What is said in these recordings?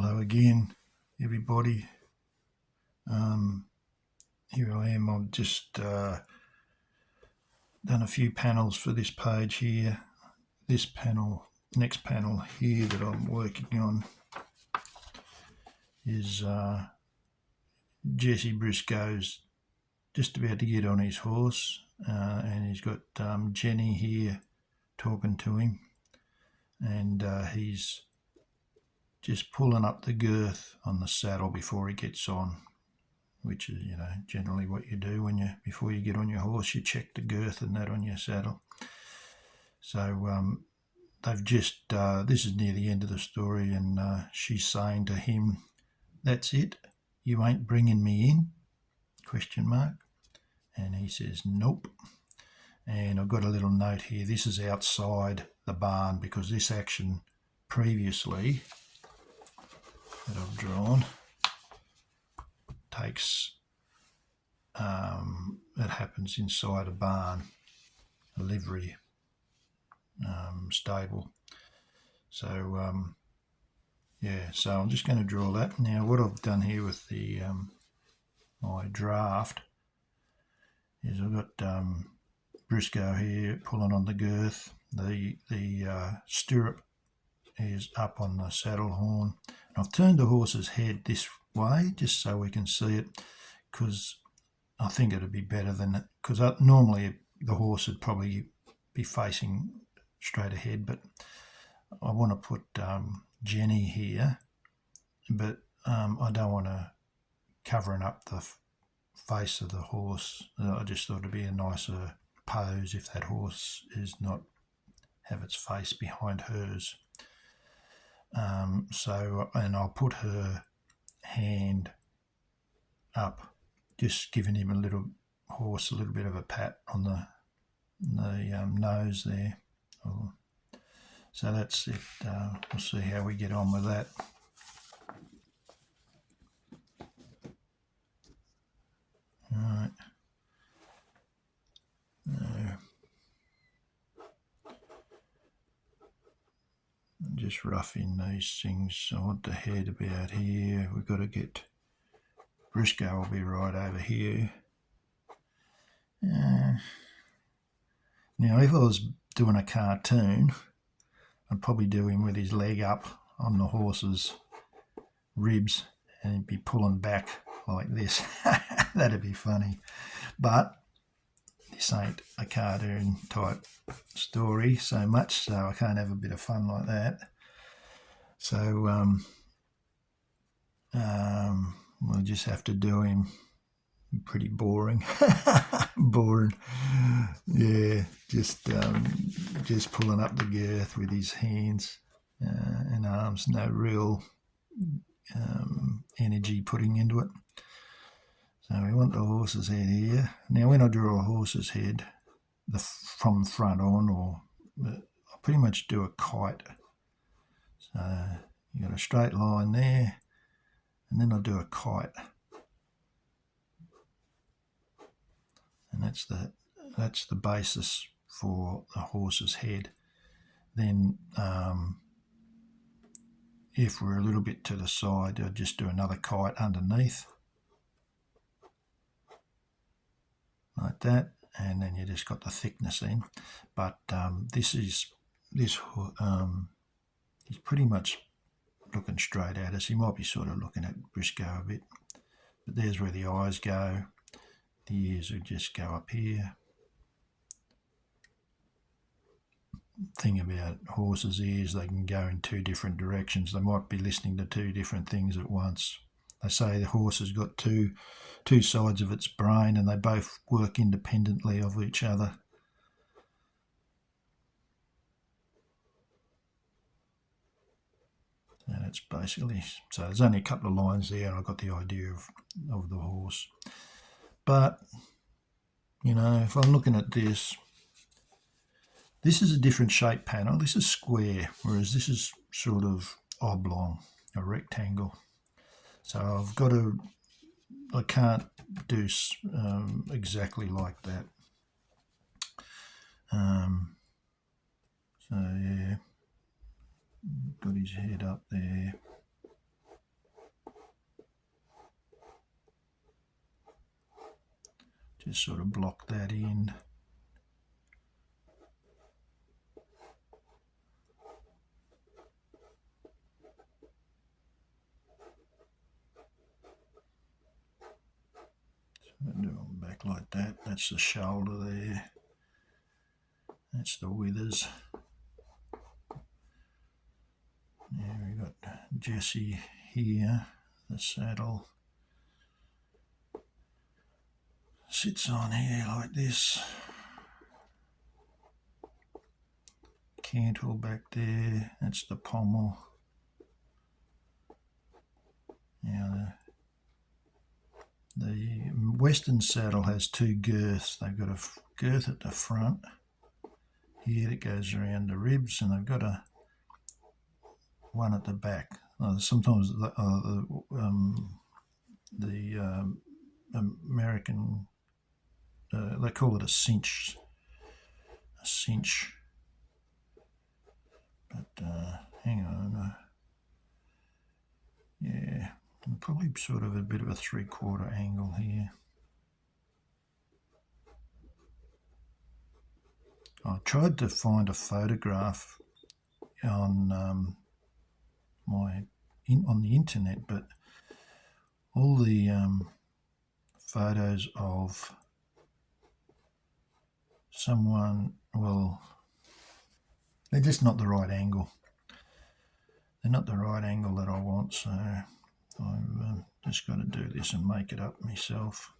Hello again, everybody. Here I am. I've just done a few panels for this page here. This panel, next panel here that I'm working on is Jesse Brisco's just about to get on his horse, and he's got Jenny here talking to him, and he's just pulling up the girth on the saddle before he gets on, which is, generally what you do before you get on your horse. You check the girth and that on your saddle. So they've just, this is near the end of the story, and she's saying to him, "That's it, you ain't bringing me in?" ? And he says, "Nope." And I've got a little note here. This is outside the barn because this action previously that I've drawn takes, it happens inside a barn, a livery stable. So so I'm just going to draw that. Now what I've done here with the my draft is I've got Brisco here pulling on the girth. The stirrup is up on the saddle horn. And I've turned the horse's head this way just so we can see it, because I think it'd be better than it, because normally the horse would probably be facing straight ahead, but I want to put Jenny here, but I don't want to covering up the face of the horse. I just thought it'd be a nicer pose if that horse is not have its face behind hers. And I'll put her hand up, just giving him a little bit of a pat on the nose there. So that's it. We'll see how we get on with that. All right. Just roughing these things. I want the head about here. We've got to get Brisco will be right over here. Now, if I was doing a cartoon, I'd probably do him with his leg up on the horse's ribs and he'd be pulling back like this. That'd be funny. But this ain't a cartoon type story so much, so I can't have a bit of fun like that. So we'll just have to do him pretty boring. Boring. Yeah, just pulling up the girth with his hands and arms, no real energy putting into it. So we want the horse's head here. Now when I draw a horse's head from the front on, I pretty much do a kite. So you got a straight line there, and then I'll do a kite. And that's the basis for the horse's head. Then if we're a little bit to the side, I'll just do another kite underneath, like that, and then you just got the thickness in. But he's pretty much looking straight at us. He might be sort of looking at Brisco a bit, but there's where the eyes go. The ears would just go up here. Thing about horses' ears, they can go in two different directions. They might be listening to two different things at once. They say the horse has got two sides of its brain and they both work independently of each other. And it's basically, so there's only a couple of lines there and I've got the idea of the horse. But, if I'm looking at this is a different shape panel. This is square, whereas this is sort of oblong, a rectangle. So I can't do exactly like that. So yeah, got his head up there. Just sort of block that in. So do them back like that. That's the shoulder there. That's the withers. Yeah, we've got Jesse here. The saddle sits on here like this. Cantle back there. That's the pommel. Now the Western saddle has two girths. They've got a girth at the front here that goes around the ribs, and they've got one at the back. Sometimes the American they call it a cinch. A cinch. But hang on. Yeah, probably sort of a bit of a 3/4 angle here. I tried to find a photograph on on the internet, but all the photos of someone, well, they're just not the right angle. They're not the right angle that I want, so I've just got to do this and make it up myself.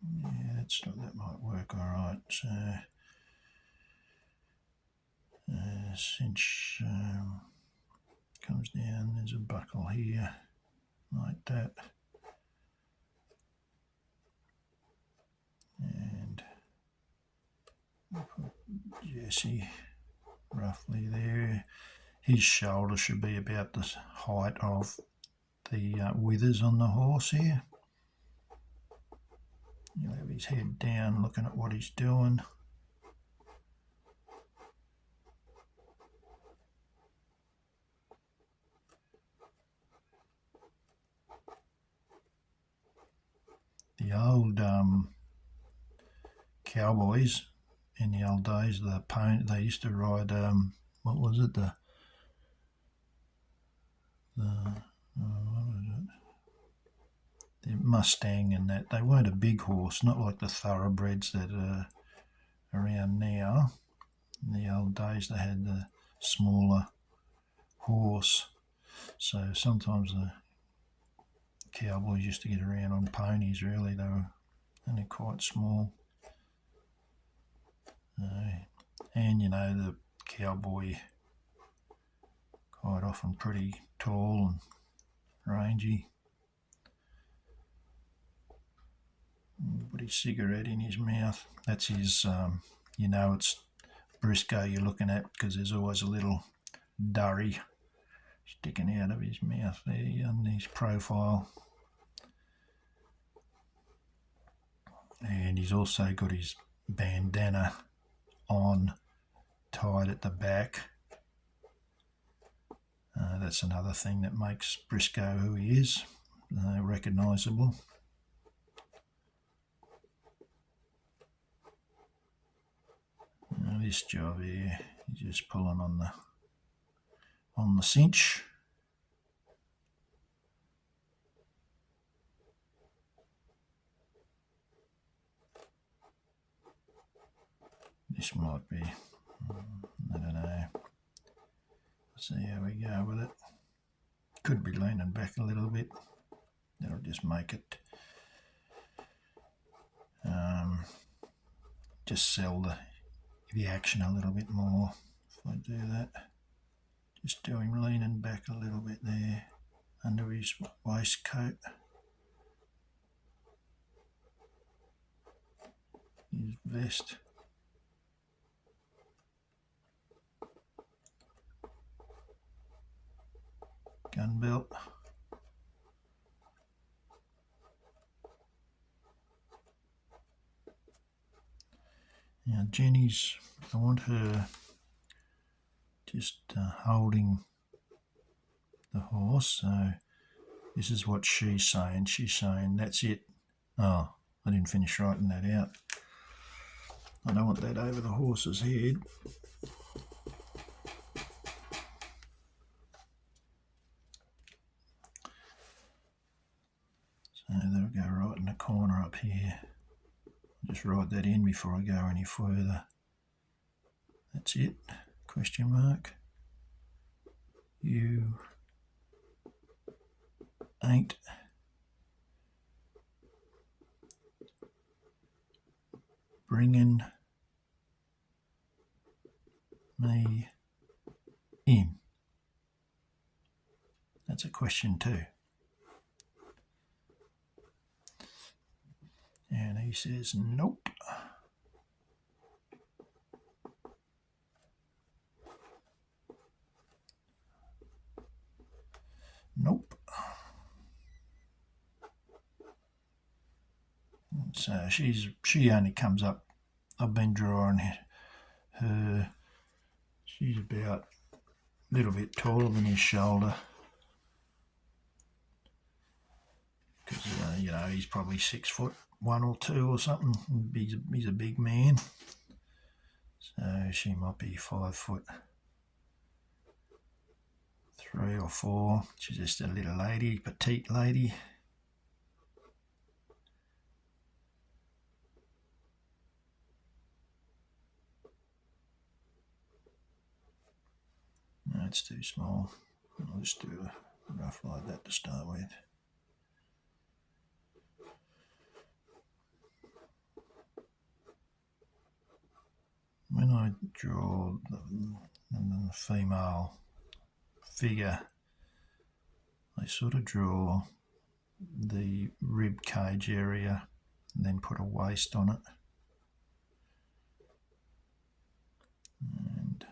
Yeah, that might work all right. So cinch comes down. There's a buckle here, like that, and put Jesse roughly there. His shoulder should be about the height of the withers on the horse here. He'll have his head down looking at what he's doing. The old cowboys in the old days, they used to ride, what was it, what was it? The Mustang, and that. They weren't a big horse, not like the thoroughbreds that are around now. In the old days they had the smaller horse, so sometimes the cowboys used to get around on ponies. Really, they were only quite small. And the cowboy quite often pretty tall and rangy. Put his cigarette in his mouth. That's his, it's Brisco you're looking at, because there's always a little durry sticking out of his mouth there on his profile. And he's also got his bandana on, tied at the back. That's another thing that makes Brisco who he is, recognisable. Now this job here, he's just pulling on the cinch. This might be, I don't know. See how we go with it. Could be leaning back a little bit. That'll just make it just sell the action a little bit more if I do that. Just do him leaning back a little bit there under his waistcoat. His vest. Gun belt. Now Jenny's, I want her just holding the horse. So this is what she's saying. She's saying that's it. Oh, I didn't finish writing that out. I don't want that over the horse's head. So that'll go right in the corner up here. Just write that in before I go any further. That's it. Question mark. You ain't bringing me in. That's a question too. And he says, nope. Nope. So she only comes up. I've been drawing her. She's about a little bit taller than his shoulder. Because he's probably 6'1" or 2 or something. He's a big man. So she might be 5'3" or 4. She's just a little lady, petite lady. No, it's too small. I'll just do a rough like that to start with. When I draw the female figure, I sort of draw the rib cage area and then put a waist on it. And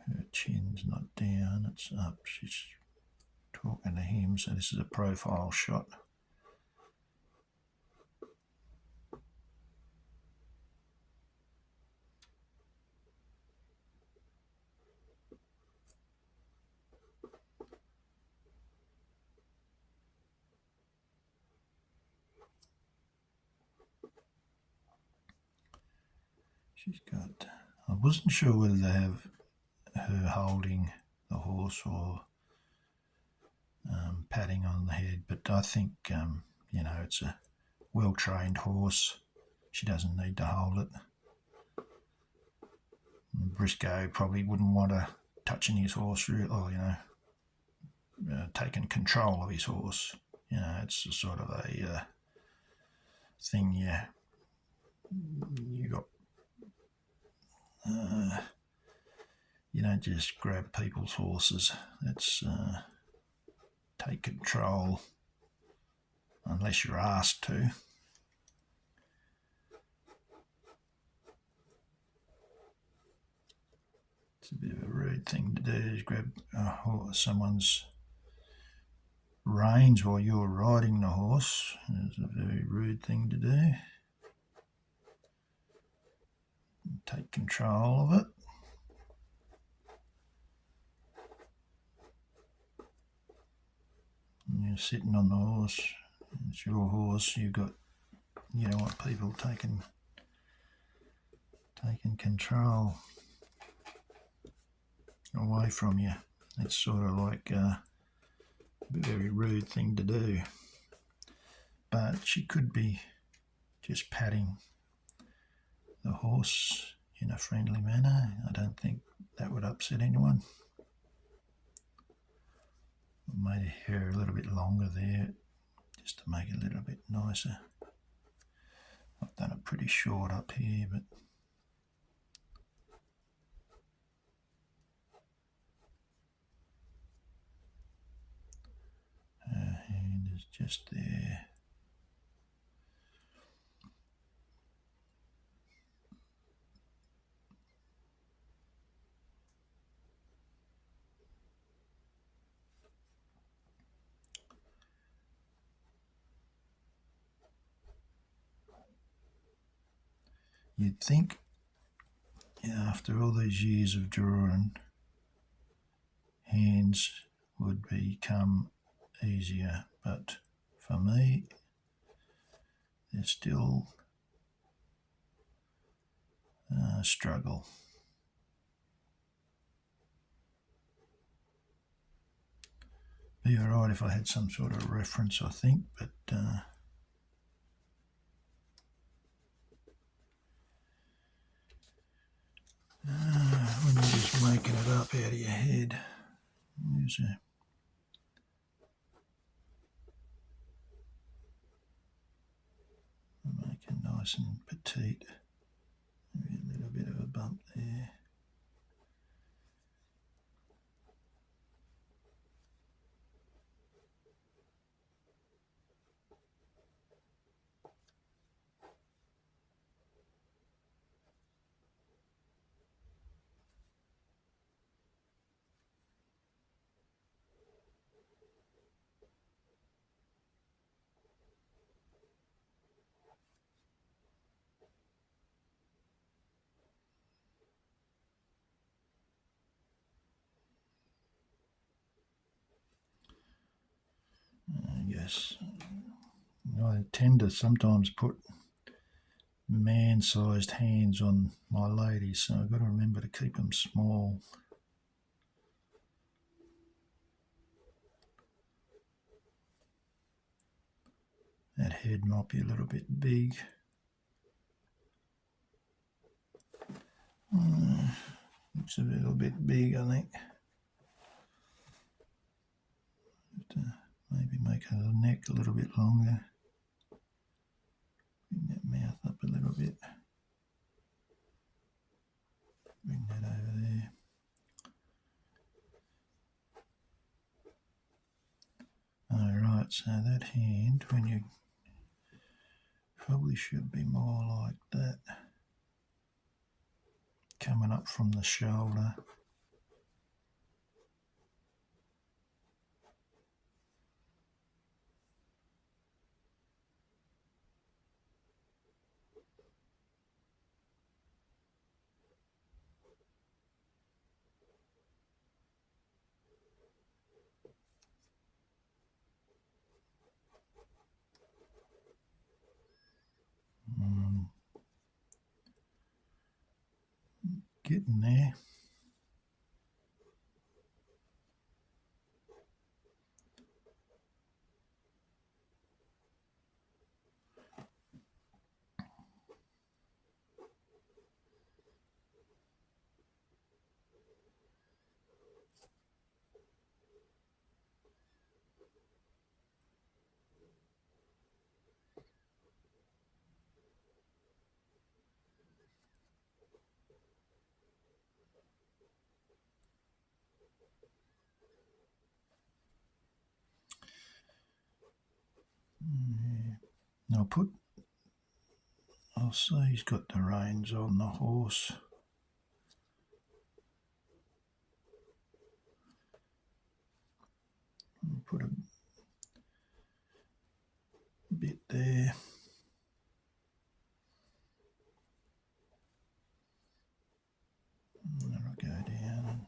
her chin's not down, it's up. She's talking to him, so this is a profile shot. She's got, I wasn't sure whether they have her holding the horse or patting on the head, but I think, it's a well-trained horse. She doesn't need to hold it. Brisco probably wouldn't want her touching his horse, or taking control of his horse. It's a sort of a thing. You got. You don't just grab people's horses. It's take control unless you're asked to. It's a bit of a rude thing to do, is grab someone's reins while you're riding the horse. It's a very rude thing to do. Take control of it. You're sitting on the horse. It's your horse. You don't want people taking control away from you. It's sort of like a very rude thing to do. But she could be just patting the horse in a friendly manner. I don't think that would upset anyone. I made her hair a little bit longer there just to make it a little bit nicer. I've done it pretty short up here, but her hand is just there. You'd think after all these years of drawing, hands would become easier, but for me, there's still a struggle. Be alright if I had some sort of reference, I think, but when you're just making it up out of your head, make it nice and petite. Maybe a little bit of a bump there. Yes, I tend to sometimes put man-sized hands on my ladies, so I've got to remember to keep them small. That head might be a little bit big. Looks a little bit big, I think. Maybe make her neck a little bit longer. Bring that mouth up a little bit. Bring that over there. Alright, so that hand, when you probably should be more like that. Coming up from the shoulder. Getting there. I'll say he's got the reins on the horse. I'll put a bit there. And then I'll go down and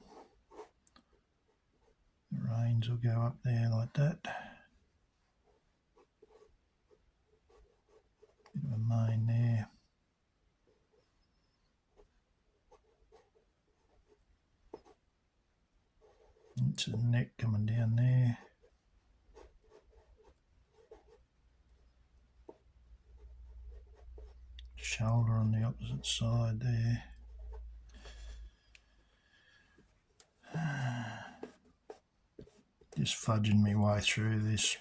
the reins will go up there like that. Bit of a mane there. It's a neck coming down there. Shoulder on the opposite side there. Just fudging my way through this.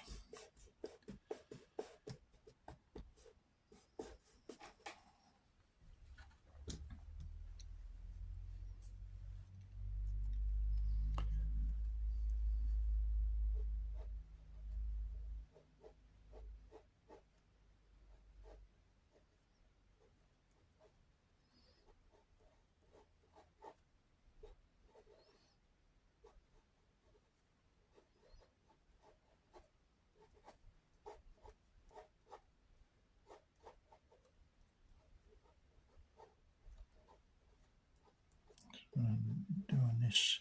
this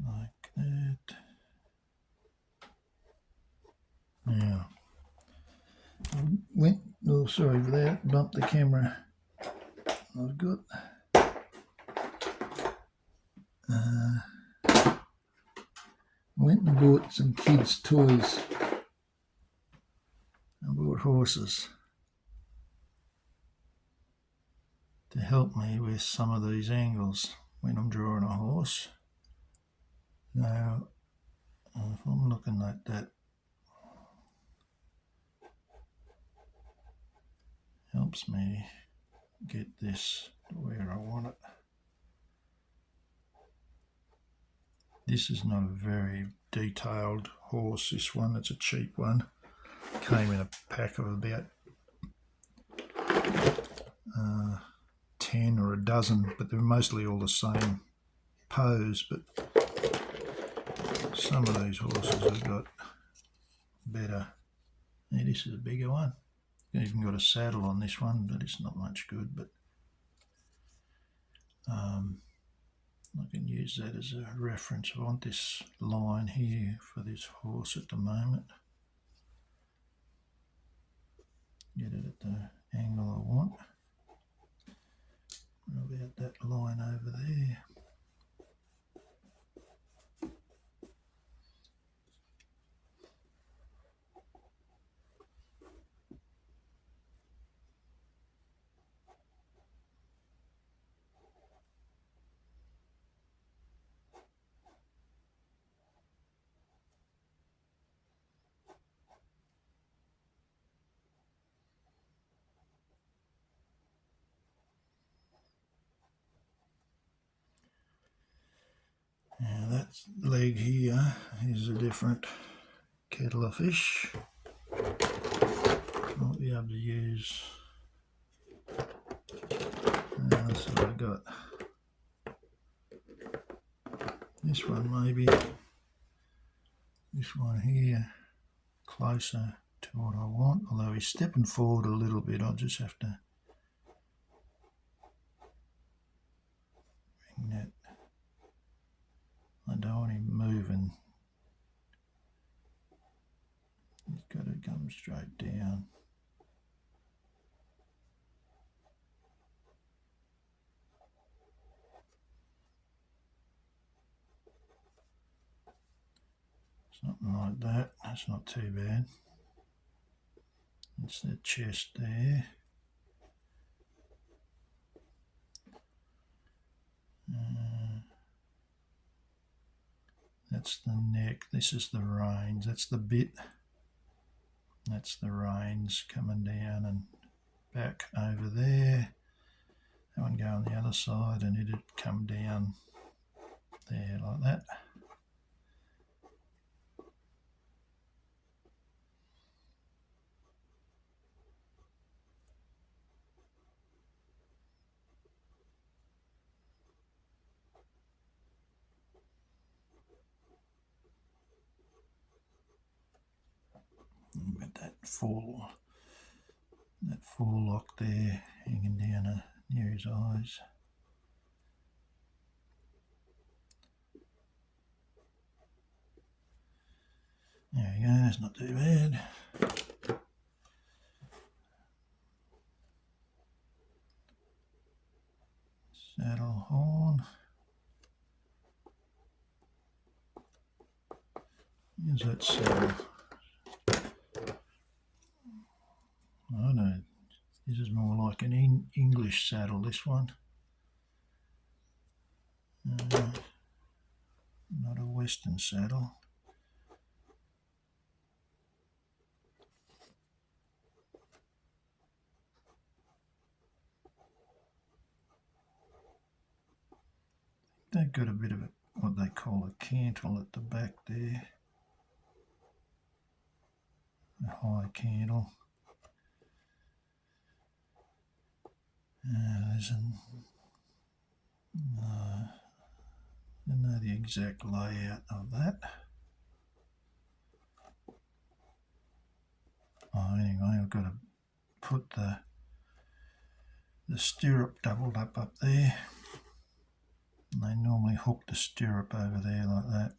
like that. Now, oh sorry for that, bumped the camera. I've got went and bought some kids' toys. I bought horses to help me with some of these angles when I'm drawing a horse. Now, if I'm looking like that, helps me get this to where I want it. This is not a very detailed horse, this one. It's a cheap one. Came in a pack of about 10 or a dozen, but they're mostly all the same pose. But some of these horses have got better. Yeah, this is a bigger one. Even got a saddle on this one, but it's not much good. But I can use that as a reference. I want this line here for this horse at the moment. Get it at the angle I want. About that line over there. Now that leg here is a different kettle of fish. I'll be able to use. So I've got this one, maybe this one here, closer to what I want. Although he's stepping forward a little bit, I'll just have to bring that. I don't want him moving. He's got to come straight down. Something like that. That's not too bad. It's the chest there. That's the neck. This is the reins. That's the bit. That's the reins coming down and back over there. That one go on the other side and it'd come down there like that. But that forelock there hanging down near his eyes. There we go, that's not too bad. Saddle horn. Here's that saddle. I don't know, this is more like an English saddle, this one. Not a Western saddle. They've got a bit of what they call a cantle at the back there. A high cantle. There's I don't know the exact layout of that. Anyway, I've got to put the stirrup doubled up there. And they normally hook the stirrup over there like that.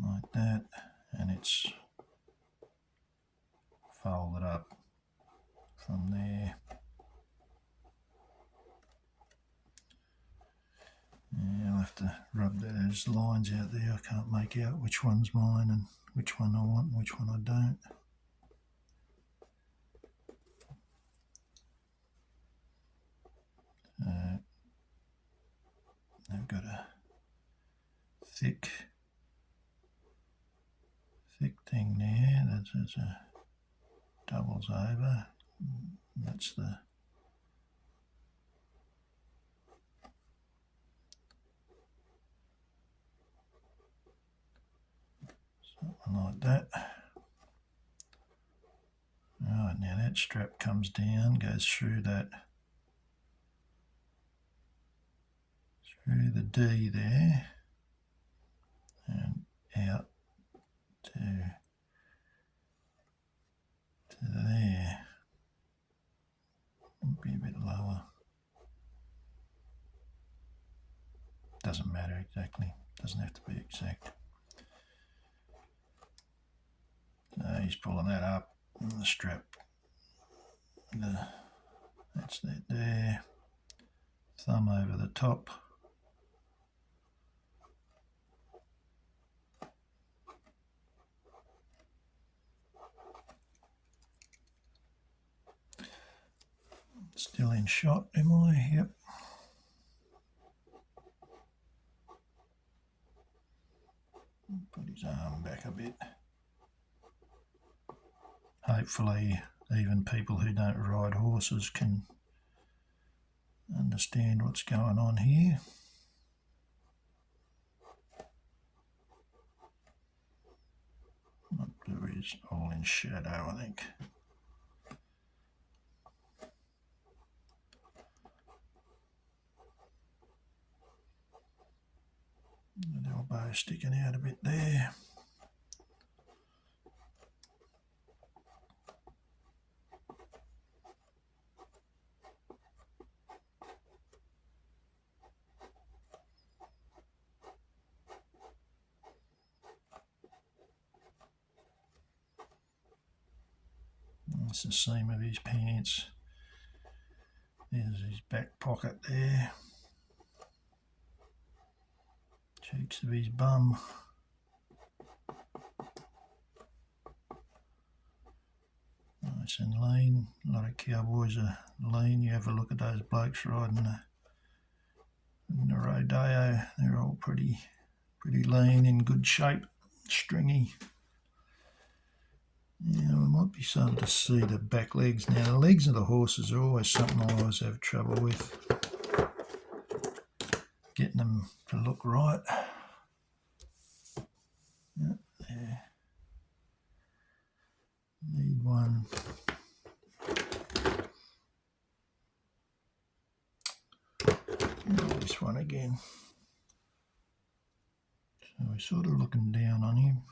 Like that, and it's folded up from there. Yeah, I'll have to rub those lines out there. I can't make out which one's mine and which one I want and which one I don't. They've got a thick thing there. That's a doubles over. That's the something like that. Right, now that strap comes down, goes through that, through the D there, and out to there. Be a bit lower. Doesn't matter exactly. Doesn't have to be exact. So he's pulling that up, and the strap. That's that there. Thumb over the top. Still in shot, am I? Yep. Put his arm back a bit. Hopefully even people who don't ride horses can understand what's going on here. That blue is all in shadow, I think. The elbow sticking out a bit there. That's the seam of his pants. There's his back pocket there. Cheeks of his bum. Nice and lean. A lot of cowboys are lean. You have a look at those blokes riding the rodeo. They're all pretty lean, in good shape, stringy. Yeah, we might be starting to see the back legs now. The legs of the horses are always something I always have trouble with, getting them to look right. Yeah, there. Need one. This one again. So we're sort of looking down on him.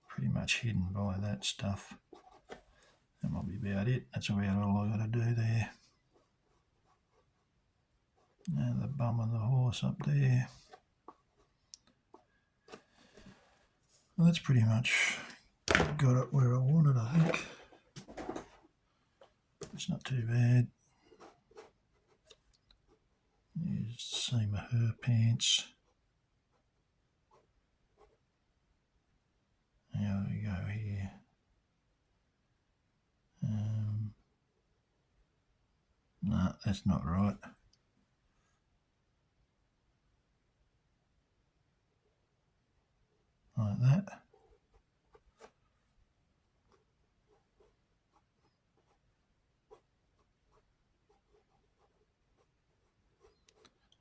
Pretty much hidden by that stuff. That might be about it. That's about all I got to do there. And the bum of the horse up there. Well, that's pretty much got it where I wanted, I think. It's not too bad. Here's the seam of her pants. There we go here. No, that's not right. Like that.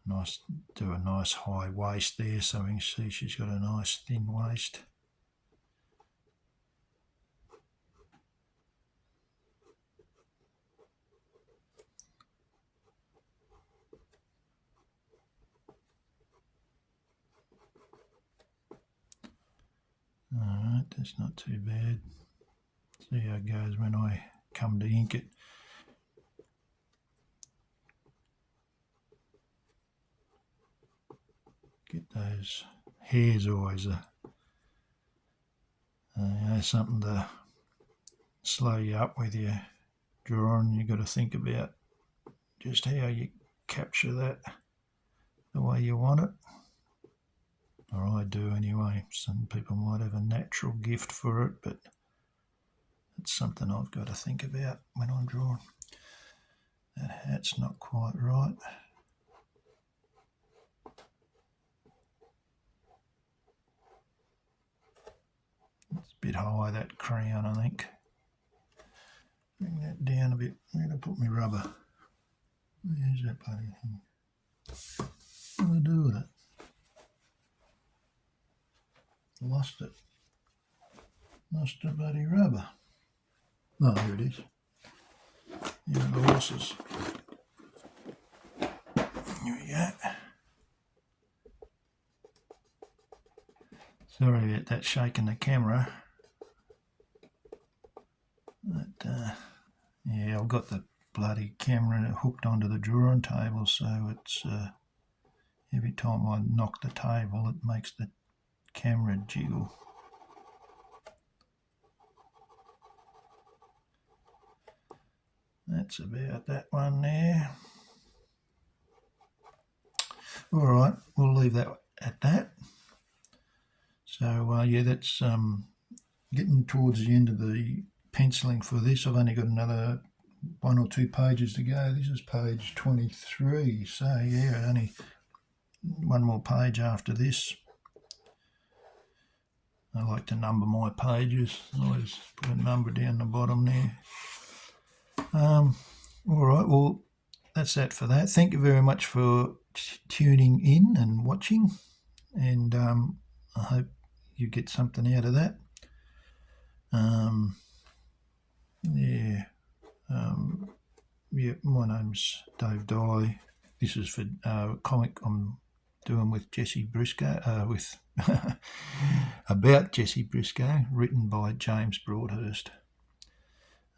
Nice, do a nice high waist there so we can see she's got a nice thin waist. Alright, that's not too bad. See how it goes when I come to ink it. Get those hairs always something to slow you up with your drawing. You've got to think about just how you capture that the way you want it. Or I do anyway. Some people might have a natural gift for it, but it's something I've got to think about when I'm drawing. That hat's not quite right. It's a bit high, that crown, I think. Bring that down a bit. I'm going to put my rubber. Where's that bloody thing? What do I do with it? Lost it. Lost the bloody rubber. Oh, here it is. Here are the horses. Here we go. Sorry about that shaking the camera. But, yeah, I've got the bloody camera hooked onto the drawing table, so it's every time I knock the table, it makes the camera jiggle. That's about that one there. All right, we'll leave that at that. So yeah, that's getting towards the end of the penciling for this. I've only got another 1 or 2 pages to go. This is page 23, so yeah, only one more page after this. I like to number my pages. I always put a number down the bottom there. All right, well, that's that for that. Thank you very much for tuning in and watching, and I hope you get something out of that. Yeah, my name's Dave Dye. This is for a comic I'm doing with Jesse Brisco, with about Jesse Brisco, written by James Broadhurst.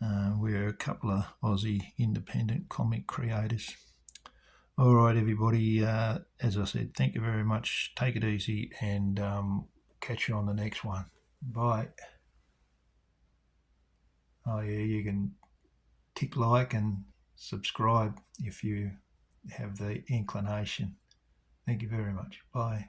We're a couple of Aussie independent comic creators. All right, everybody, as I said, thank you very much. Take it easy, and catch you on the next one. Bye. Oh yeah, you can tick like and subscribe if you have the inclination. Thank you very much. Bye.